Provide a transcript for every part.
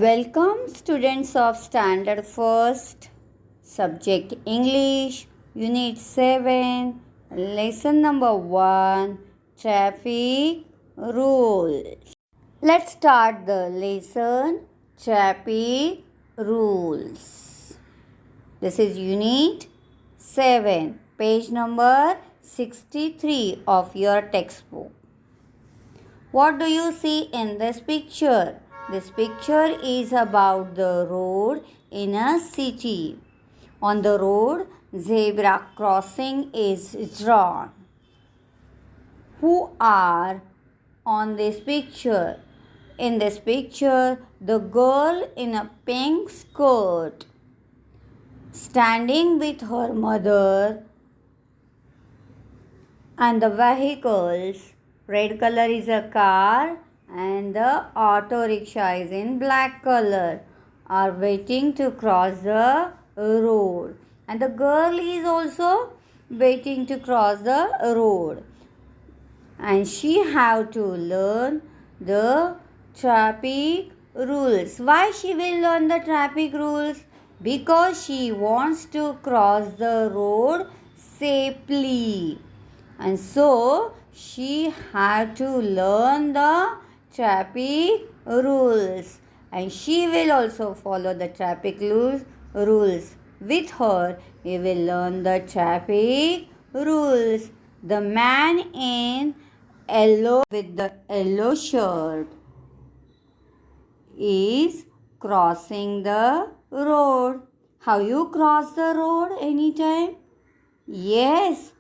Welcome students of Standard First, Subject English, Unit 7, Lesson number 1, Traffic Rules. Let's start the lesson, Traffic Rules. This is Unit 7, page number 63 of your textbook. What do you see in this picture? This picture is about the road in a city. On the road, zebra crossing is drawn. Who are on this picture? In this picture, the girl in a pink skirt standing with her mother and the vehicles. Red color is a car and the auto rickshaw is in black color are waiting to cross the road, and the girl is also waiting to cross the road, and she have to learn the traffic rules. Why she will learn the traffic rules? Because she wants to cross the road safely, and so she had to learn the traffic rules, and she will also follow the traffic rules. With her, we will learn the traffic rules. The man in yellow with the yellow shirt is crossing the road. How you cross the road anytime? Yes.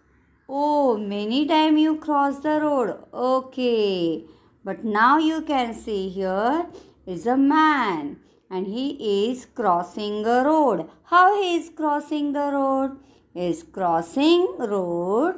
Oh, many times you cross the road. Okay. But now you can see here is a man and he is crossing a road. How he is crossing the road? He is crossing road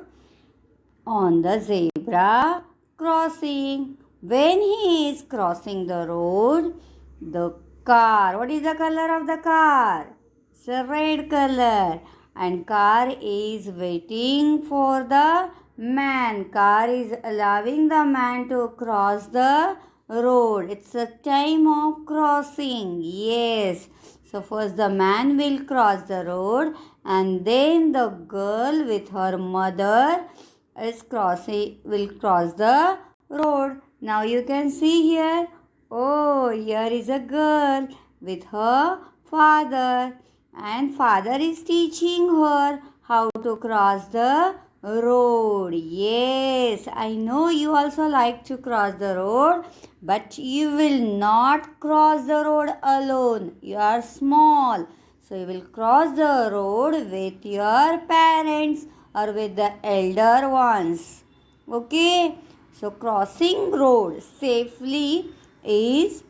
on the zebra crossing. When he is crossing the road, the car, what is the color of the car? It's a red color, and car is waiting for the man. Car is allowing the man to cross the road. It's a time of crossing. Yes. So first the man will cross the road, and then the girl with her mother will cross the road. Now you can see here. Oh, here is a girl with her father, and father is teaching her how to cross the road. Yes, I know you also like to cross the road, but you will not cross the road alone. You are small, so you will cross the road with your parents or with the elder ones. Okay, so crossing road safely is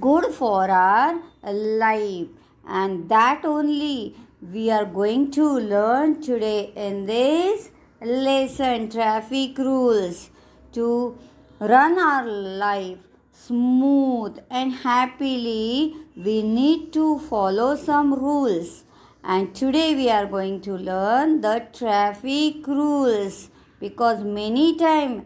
good for our life, and that only we are going to learn today in this lesson, traffic rules. To run our life smooth and happily, we need to follow some rules, and today we are going to learn the traffic rules, because many times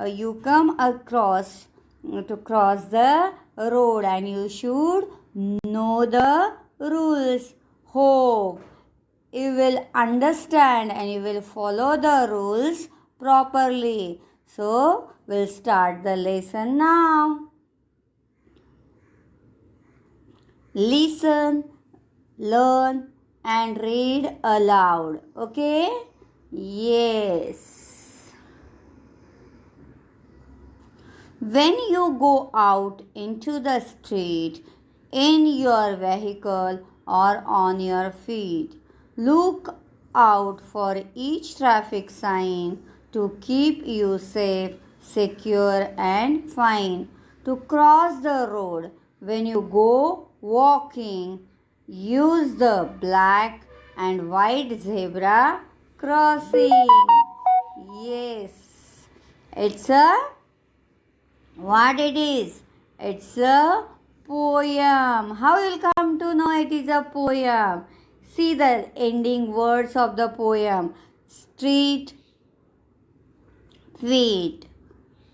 you come across to cross the road and you should know the rules. Hope you will understand and you will follow the rules properly. So we'll start the lesson now. Listen, learn and read aloud. Okay? Yes. When you go out into the street, in your vehicle or on your feet, look out for each traffic sign to keep you safe, secure and fine. To cross the road, when you go walking, use the black and white zebra crossing. Yes, it's a what it is? It's a poem. How you will come to know it is a poem? See the ending words of the poem. Street, feet.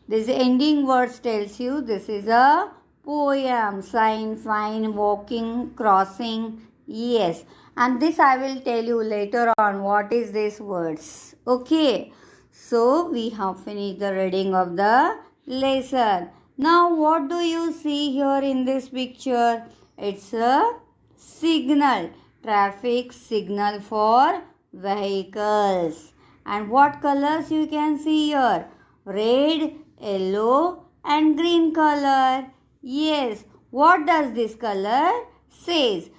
This ending words tells you this is a poem, sign, fine, walking, crossing. Yes, and this I will tell you later on what is these words. Okay, so we have finished the reading of the lesson. Now, what do you see here in this picture? It's a signal, traffic signal for vehicles. And what colors you can see here? Red, yellow and green color. Yes, what does this color says?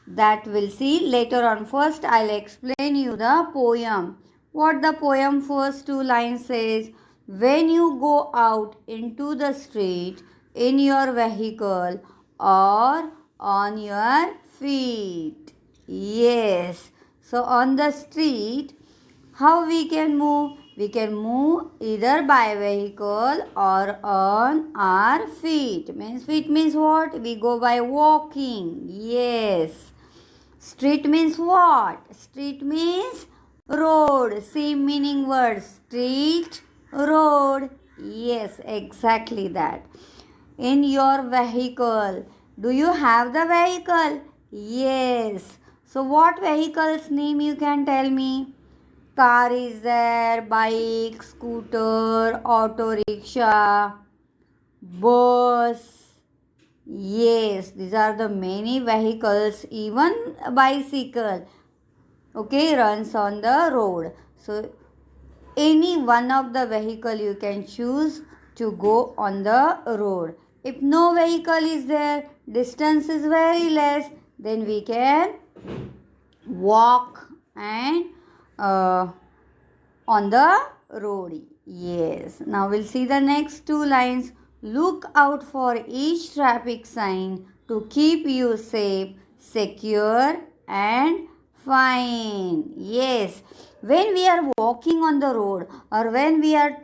That we'll see later on. First, I'll explain you the poem. What the poem first two lines says: when you go out into the street in your vehicle or on your feet. Yes. So on the street, how we can move? We can move either by vehicle or on our feet. Means feet means what? We go by walking. Yes. Street means what? Street means road. Same meaning word. Street, road. Yes, exactly that. In your vehicle. Do you have the vehicle? Yes. So what vehicle's name you can tell me? Car is there, bike, scooter, auto rickshaw, bus. Yes, these are the many vehicles, even a bicycle, okay, runs on the road. So, any one of the vehicle you can choose to go on the road. If no vehicle is there, distance is very less, then we can walk and on the road. Yes. Now we'll see the next two lines. Look out for each traffic sign to keep you safe, secure, and fine. Yes. When we are walking on the road or when we are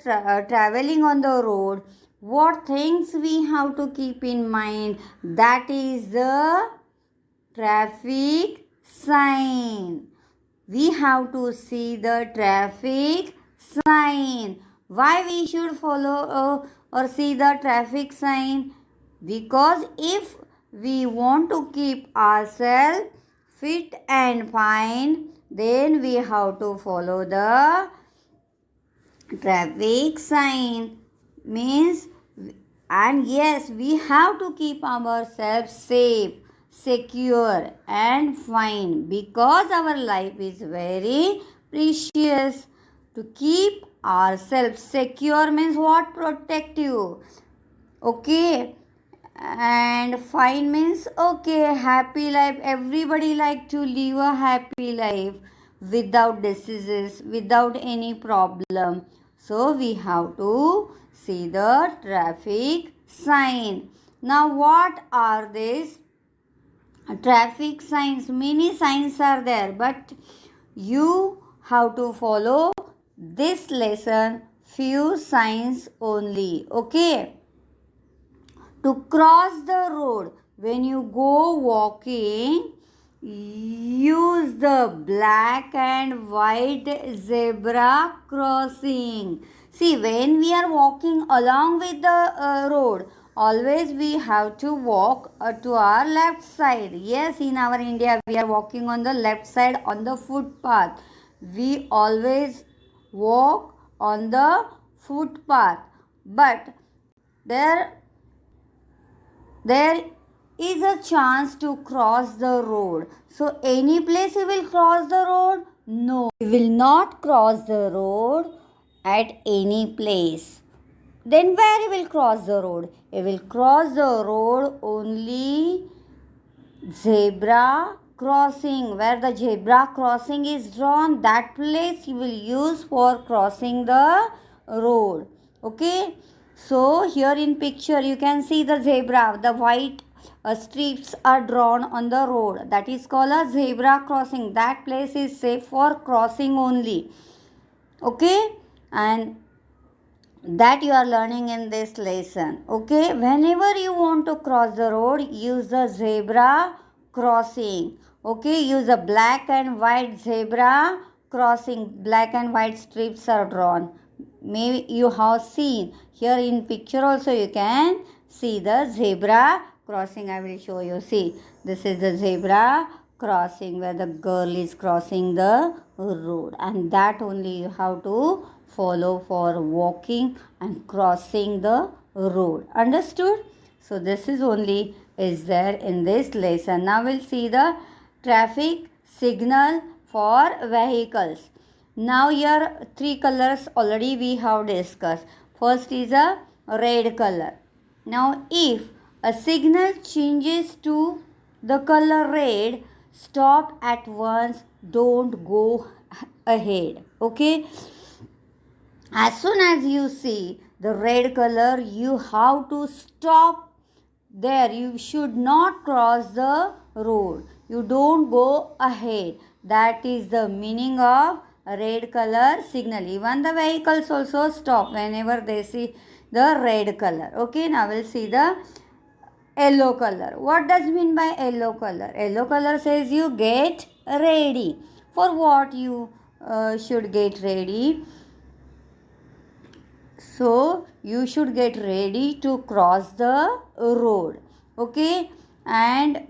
traveling on the road, what things we have to keep in mind? That is the traffic sign. We have to see the traffic sign. Why we should follow or see the traffic sign? Because if we want to keep ourselves fit and fine, then we have to follow the traffic sign. Means, and yes, we have to keep ourselves safe, secure and fine, because our life is very precious. To keep ourselves secure means what? Protective. Okay, and fine means okay, happy life. Everybody like to live a happy life without diseases, without any problem. So we have to see the traffic sign. Now what are these traffic signs? Many signs are there, but you have to follow this lesson few signs only. Okay, to cross the road, when you go walking, use the black and white zebra crossing. See, when we are walking along with the road, always we have to walk to our left side. Yes, in our India, we are walking on the left side on the footpath. We always walk on the footpath. But there is a chance to cross the road. So any place you will cross the road? No, you will not cross the road at any place. Then where you will cross the road? You will cross the road only zebra crossing. Where the zebra crossing is drawn, that place you will use for crossing the road. Okay, so here in picture you can see the zebra. The white strips are drawn on the road. That is called a zebra crossing. That place is safe for crossing only. Okay, and that you are learning in this lesson. Okay, whenever you want to cross the road, use the zebra crossing. Okay, use a black and white zebra crossing. Black and white strips are drawn. Maybe you have seen here in picture also you can see the zebra crossing. I will show you. See, this is the zebra crossing where the girl is crossing the road, and that only you have to follow for walking and crossing the road. Understood? So this is only is there in this lesson. Now we'll see the traffic signal for vehicles. Now here three colors already we have discussed. First is a red color. Now if a signal changes to the color red, stop at once, don't go ahead. Okay, as soon as you see the red color, you have to stop there. You should not cross the road. You don't go ahead. That is the meaning of red color signal. Even the vehicles also stop whenever they see the red color. Okay, now we'll see the yellow color. What does mean by yellow color? Yellow color says you get ready. For what you should get ready? So you should get ready to cross the road. Okay, and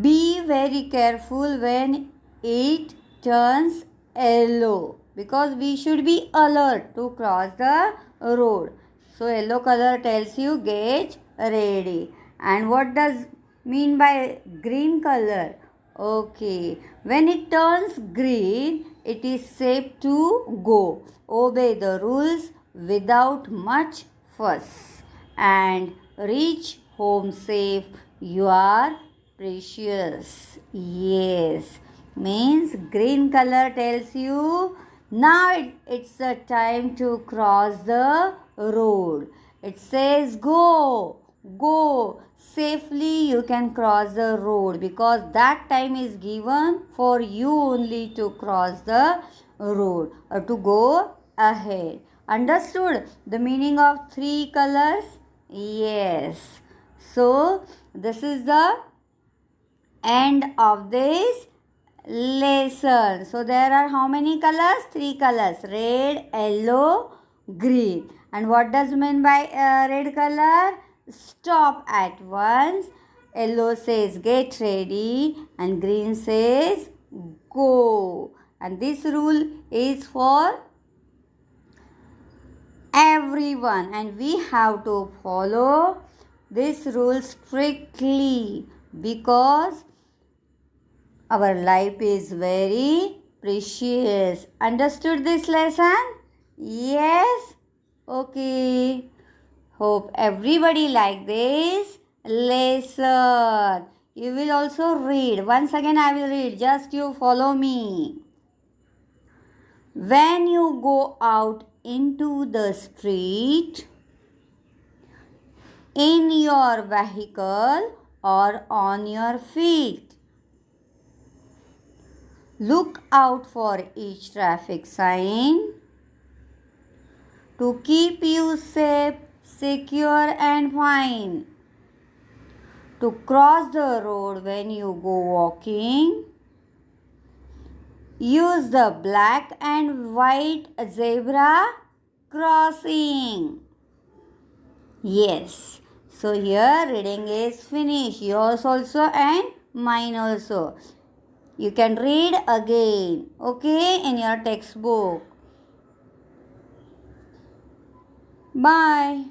be very careful when it turns yellow, because we should be alert to cross the road. So yellow color tells you get ready. And what does mean by green color? Okay, when it turns green, it is safe to go. Obey the rules without much fuss and reach home safe. You are precious. Yes, means green color tells you now it's a time to cross the road. It says go, go safely. You can cross the road because that time is given for you only to cross the road or to go ahead. Understood the meaning of three colors? Yes. So this is the end of this lesson. So there are how many colors? Three colors: red, yellow, green. And what does mean by red color? Stop at once. Yellow says get ready and green says go. And this rule is for everyone, and we have to follow this rule strictly because our life is very precious. Understood this lesson? Yes? Okay. Hope everybody like this lesson. You will also read. Once again I will read. Just you follow me. When you go out into the street, in your vehicle or on your feet, look out for each traffic sign to keep you safe, secure and fine. To cross the road when you go walking, use the black and white zebra crossing. Yes. So here reading is finished. Yours also and mine also. You can read again. Okay, in your textbook. Bye.